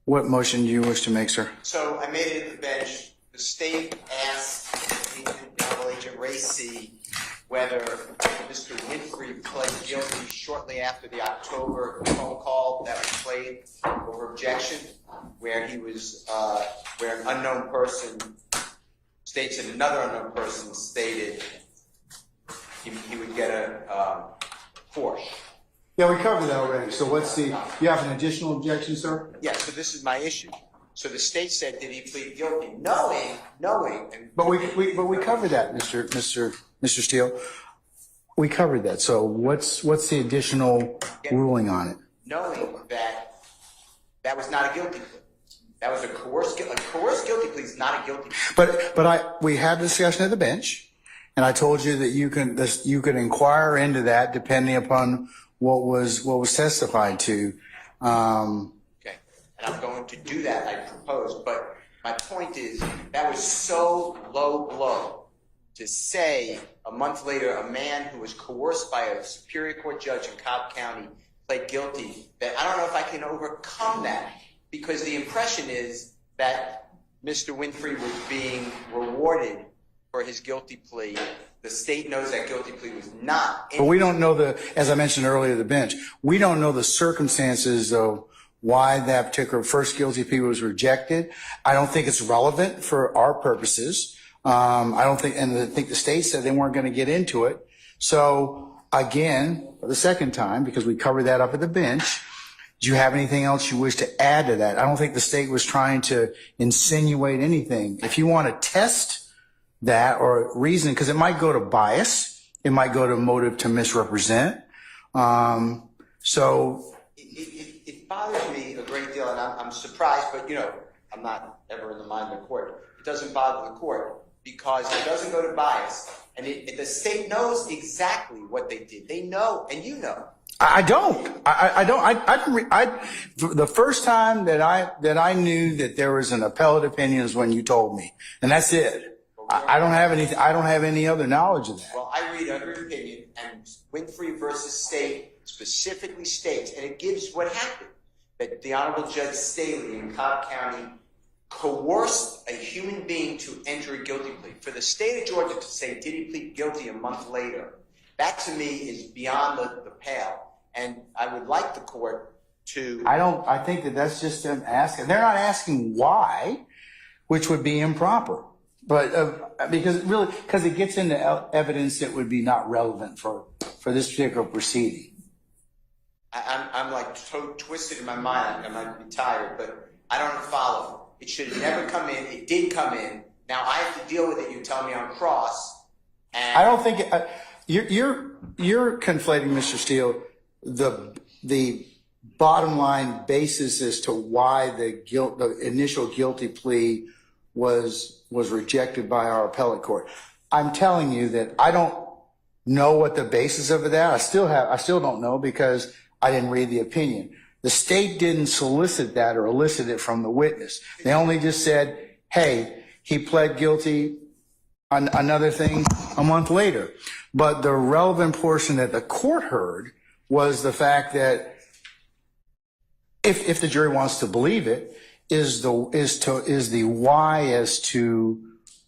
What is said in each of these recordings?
What motion do you wish to make, sir? So I made it at the bench. The state asked Agent Raissi whether Mr. Winfrey pled guilty shortly after the October phone call that was played over objection, where he was, where an unknown person states that another unknown person stated he would get a Porsche. Yeah, we covered that already. So what's the, you have an additional objection, sir? Yeah, so this is my issue. So the state said, did he plead guilty? Knowing. But we covered that, Mr. Steele. We covered that. So what's the additional ruling on it? Knowing that that was not a guilty plea. That was a coerced guilty plea is not a guilty plea. But we had a discussion at the bench, and I told you that you could inquire into that depending upon what was testified to. Okay, and I'm going to do that, I propose. But my point is that was so low blow to say a month later a man who was coerced by a Superior Court judge in Cobb County pled guilty, that I don't know if I can overcome that, because the impression is that Mr. Winfrey was being rewarded for his guilty plea. The state knows that guilty plea was not. But we don't know as I mentioned earlier, the bench, we don't know the circumstances of why that particular first guilty plea was rejected. I don't think it's relevant for our purposes. I don't think, and I think the state said they weren't going to get into it. So again, for the second time, because we covered that up at the bench, do you have anything else you wish to add to that? I don't think the state was trying to insinuate anything. If you want to test that or reason, because it might go to bias, it might go to motive to misrepresent. So it bothers me a great deal, and I'm surprised, but I'm not ever in the mind of the court. It doesn't bother the court because it doesn't go to bias, and the state knows exactly what they did. They know, and you know. I don't. The first time that I knew that there was an appellate opinion is when you told me, and that's it. I don't have anything. I don't have any other knowledge of that. Well, I read under opinion, and Winfrey versus State specifically states, and it gives what happened, that the Honorable Judge Staley in Cobb County coerced a human being to enter a guilty plea. For the state of Georgia to say, did he plead guilty a month later, that to me is beyond the pale. And I would like the court to... I think that's just them asking. They're not asking why, which would be improper. But because it gets into evidence that would be not relevant for this particular proceeding. I'm like so twisted in my mind. I might be tired, but I don't follow. It should have never come in. It did come in. Now I have to deal with it. You tell me on cross. And I don't think you're conflating, Mr. Steele, the bottom line basis as to why the initial guilty plea was rejected by our appellate court. I'm telling you that I don't know what the basis of that. I still don't know because I didn't read the opinion. The state didn't solicit that or elicit it from the witness. They only just said, hey, he pled guilty on another thing a month later. But the relevant portion that the court heard was the fact that if the jury wants to believe it, is the why as to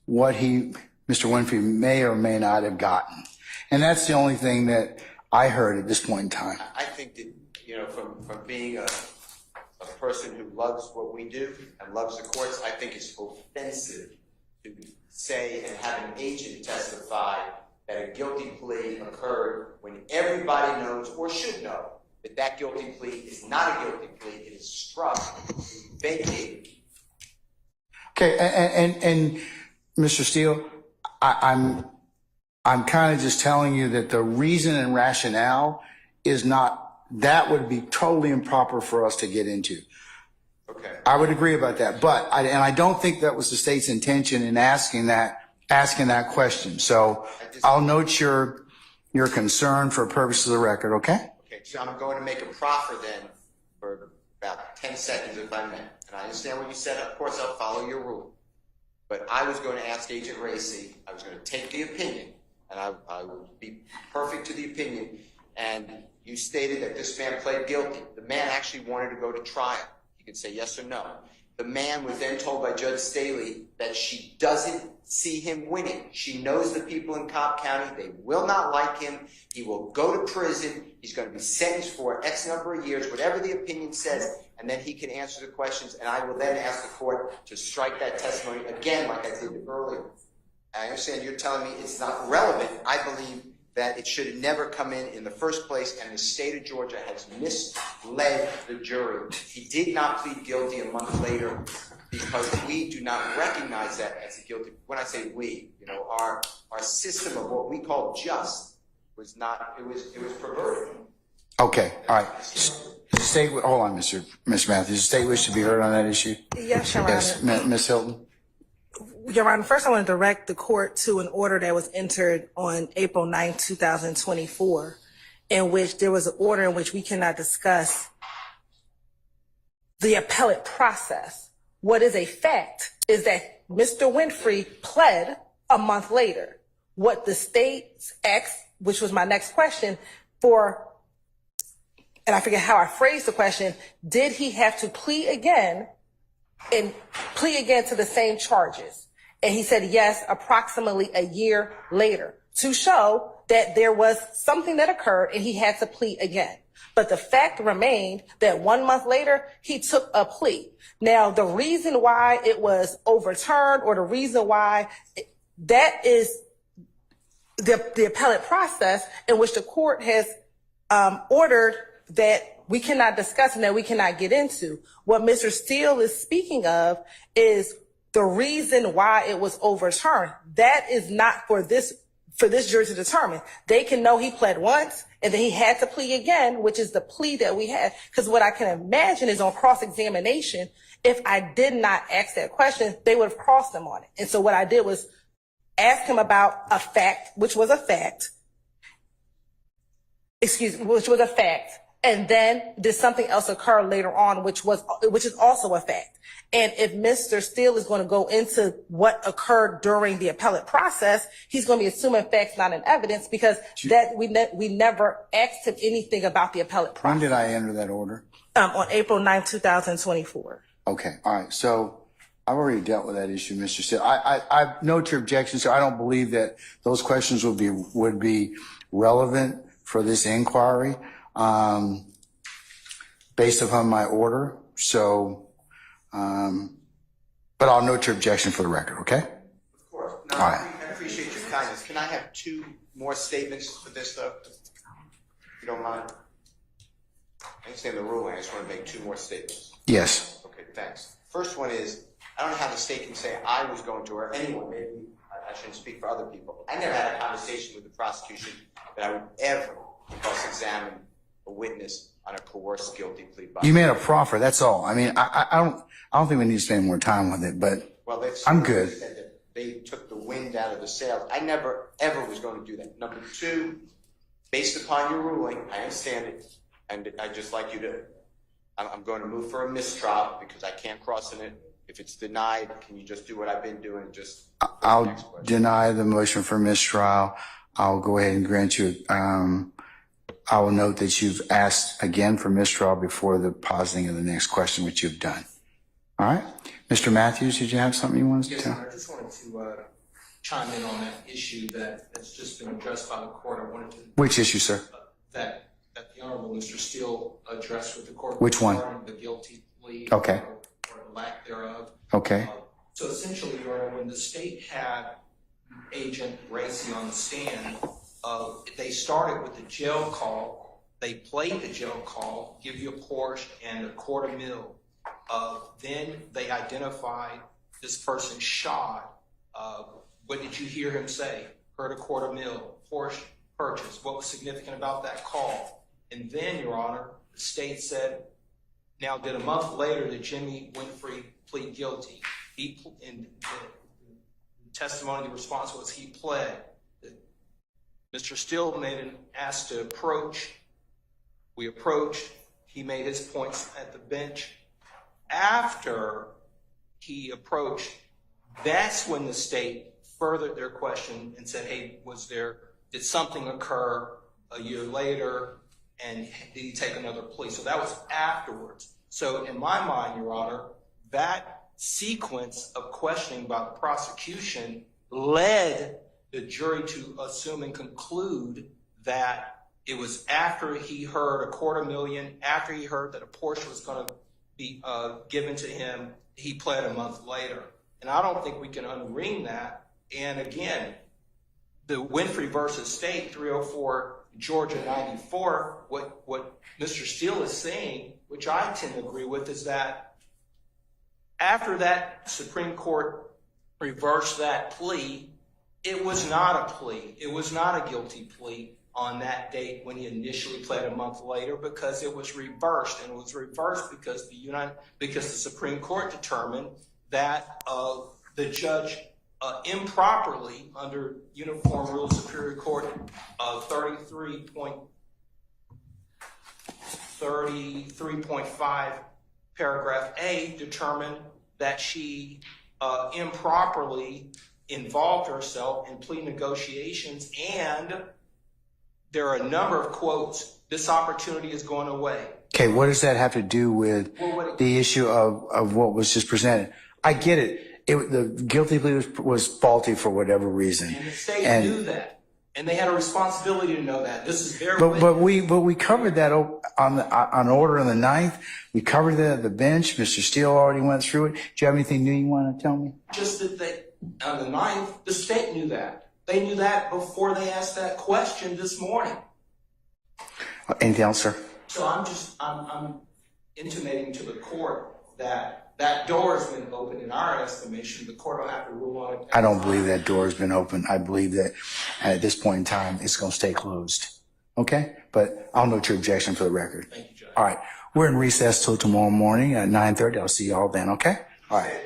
what Mr. Winfrey may or may not have gotten. And that's the only thing that I heard at this point in time. I think that, from being a person who loves what we do and loves the courts, I think it's offensive to say and have an agent testify that a guilty plea occurred when everybody knows or should know that guilty plea is not a guilty plea. It is struck, vacated. Okay, and Mr. Steele, I'm kind of just telling you that the reason and rationale is not, that would be totally improper for us to get into. Okay. I would agree about that, but I don't think that was the state's intention in asking that question. So I'll note your concern for purposes of the record, okay? Okay, so I'm going to make a proffer then for about 10 seconds if I may. And I understand what you said. Of course, I'll follow your rule. But I was going to ask Agent Raissi, I was going to take the opinion, and I would be perfect to the opinion. And you stated that this man pled guilty. The man actually wanted to go to trial. He She could say yes or no. The man was then told by Judge Staley that she doesn't see him winning. She knows the people in Cobb County. They will not like him. He will go to prison. He's going to be sentenced for X number of years, whatever the opinion says, and then he can answer the questions, and I will then ask the court to strike that testimony again like I did earlier. I understand you're telling me it's not relevant. I believe that it should have never come in the first place, and the state of Georgia has misled the jury. He did not plead guilty a month later because we do not recognize that as a guilty. When I say we, our system of what we call just was not. It was perverted. Okay, all right. State, hold on, Mr. Matthews. The state wish to be heard on that issue. Yes, Your Honor. Yes, Ms. Hylton. Your Honor, first I want to direct the court to an order that was entered on April 9, 2024, in which there was an order in which we cannot discuss the appellate process. What is a fact is that Mr. Winfrey pled a month later. What the state asked, which was my next question, for, and I forget how I phrased the question, did he have to plea again and plea again to the same charges? And he said yes, approximately a year later, to show that there was something that occurred and he had to plea again. But the fact remained that 1 month later, he took a plea. Now, the reason why it was overturned, or the reason why that is the appellate process in which the court has ordered that we cannot discuss and that we cannot get into. What Mr. Steele is speaking of is the reason why it was overturned. That is not for this jury to determine. They can know he pled once and then he had to plea again, which is the plea that we had. Because what I can imagine is on cross-examination, if I did not ask that question, they would have crossed him on it. And so what I did was ask him about a fact, which was a fact, and then did something else occur later on, which is also a fact. And if Mr. Steele is going to go into what occurred during the appellate process, he's going to be assuming facts, not in evidence, because that we never asked him anything about the appellate process. When did I enter that order? On April 9, 2024. Okay, all right. So I've already dealt with that issue, Mr. Steele. I note your objection, so I don't believe that those questions would be relevant for this inquiry based upon my order. So, but I'll note your objection for the record, okay? Of course. No, all right. I appreciate your kindness. Can I have 2 more statements for this, though? If you don't mind. I understand the ruling. I just want to make 2 more statements. Yes. Okay, thanks. First one is, I don't know how the state can say I was going to, or anyone, maybe I shouldn't speak for other people. I never had a conversation with the prosecution that I would ever cross-examine a witness on a coerced guilty plea. You made a proffer, that's all. I mean, I don't think we need to spend more time with it, but I'm good. They took the wind out of the sails. I never, ever was going to do that. Number 2, based upon your ruling, I understand it, and I'd just like you to, I'm going to move for a mistrial because I can't cross in it. If it's denied, can you just do what I've been doing? I'll deny the motion for mistrial. I'll go ahead and grant you, I will note that you've asked again for mistrial before the positing of the next question, which you've done. All right. Mr. Matthews, did you have something you wanted to tell? Yes, I just wanted to chime in on that issue that's just been addressed by the court. I wanted to. Which issue, sir? That the Honorable Mr. Steele addressed with the court. Which one? The guilty plea. Okay. Or lack thereof. Okay. So essentially, Your Honor, when the state had Agent Raissi on the stand, they started with the jail call. They played the jail call, give you a Porsche and a $250,000. Then they identified this person shot. What did you hear him say? Heard $250,000, Porsche purchase. What was significant about that call? And then, Your Honor, the state said, now did a month later did Jimmy Winfrey plead guilty? In the testimony, the response was he pled. Mr. Steele made an ask to approach. We approached. He made his points at the bench. After he approached, that's when the state furthered their question and said, hey, did something occur a year later, and did he take another plea? So that was afterwards. So in my mind, Your Honor, that sequence of questioning by the prosecution led the jury to assume and conclude that it was after he heard $250,000, after he heard that a portion was going to be given to him, he pled a month later. And I don't think we can unring that. And again, the Winfrey versus State 304 Georgia 94, what Mr. Steele is saying, which I tend to agree with, is that after that Supreme Court reversed that plea, it was not a plea. It was not a guilty plea on that date when he initially pled a month later, because it was reversed. And it was reversed because the Supreme Court determined that the judge improperly, under Uniform Rule of Superior Court 33.5 paragraph A, determined that she improperly involved herself in plea negotiations, and there are a number of quotes, this opportunity is going away. Okay, what does that have to do with the issue of what was just presented? I get it. The guilty plea was faulty for whatever reason. And the state knew that. And they had a responsibility to know that. This is their but we covered that on order on the 9th. We covered that at the bench. Mr. Steele already went through it. Do you have anything new you want to tell me? Just that on the 9th, the state knew that. They knew that before they asked that question this morning. Anything else, sir? So I'm intimating to the court that door has been opened in our estimation. The court will have to rule on it. I don't believe that door has been opened. I believe that at this point in time, it's going to stay closed. Okay? But I'll note your objection for the record. Thank you, Judge. All right. We're in recess till tomorrow morning at 9:30. I'll see you all then, okay? All right.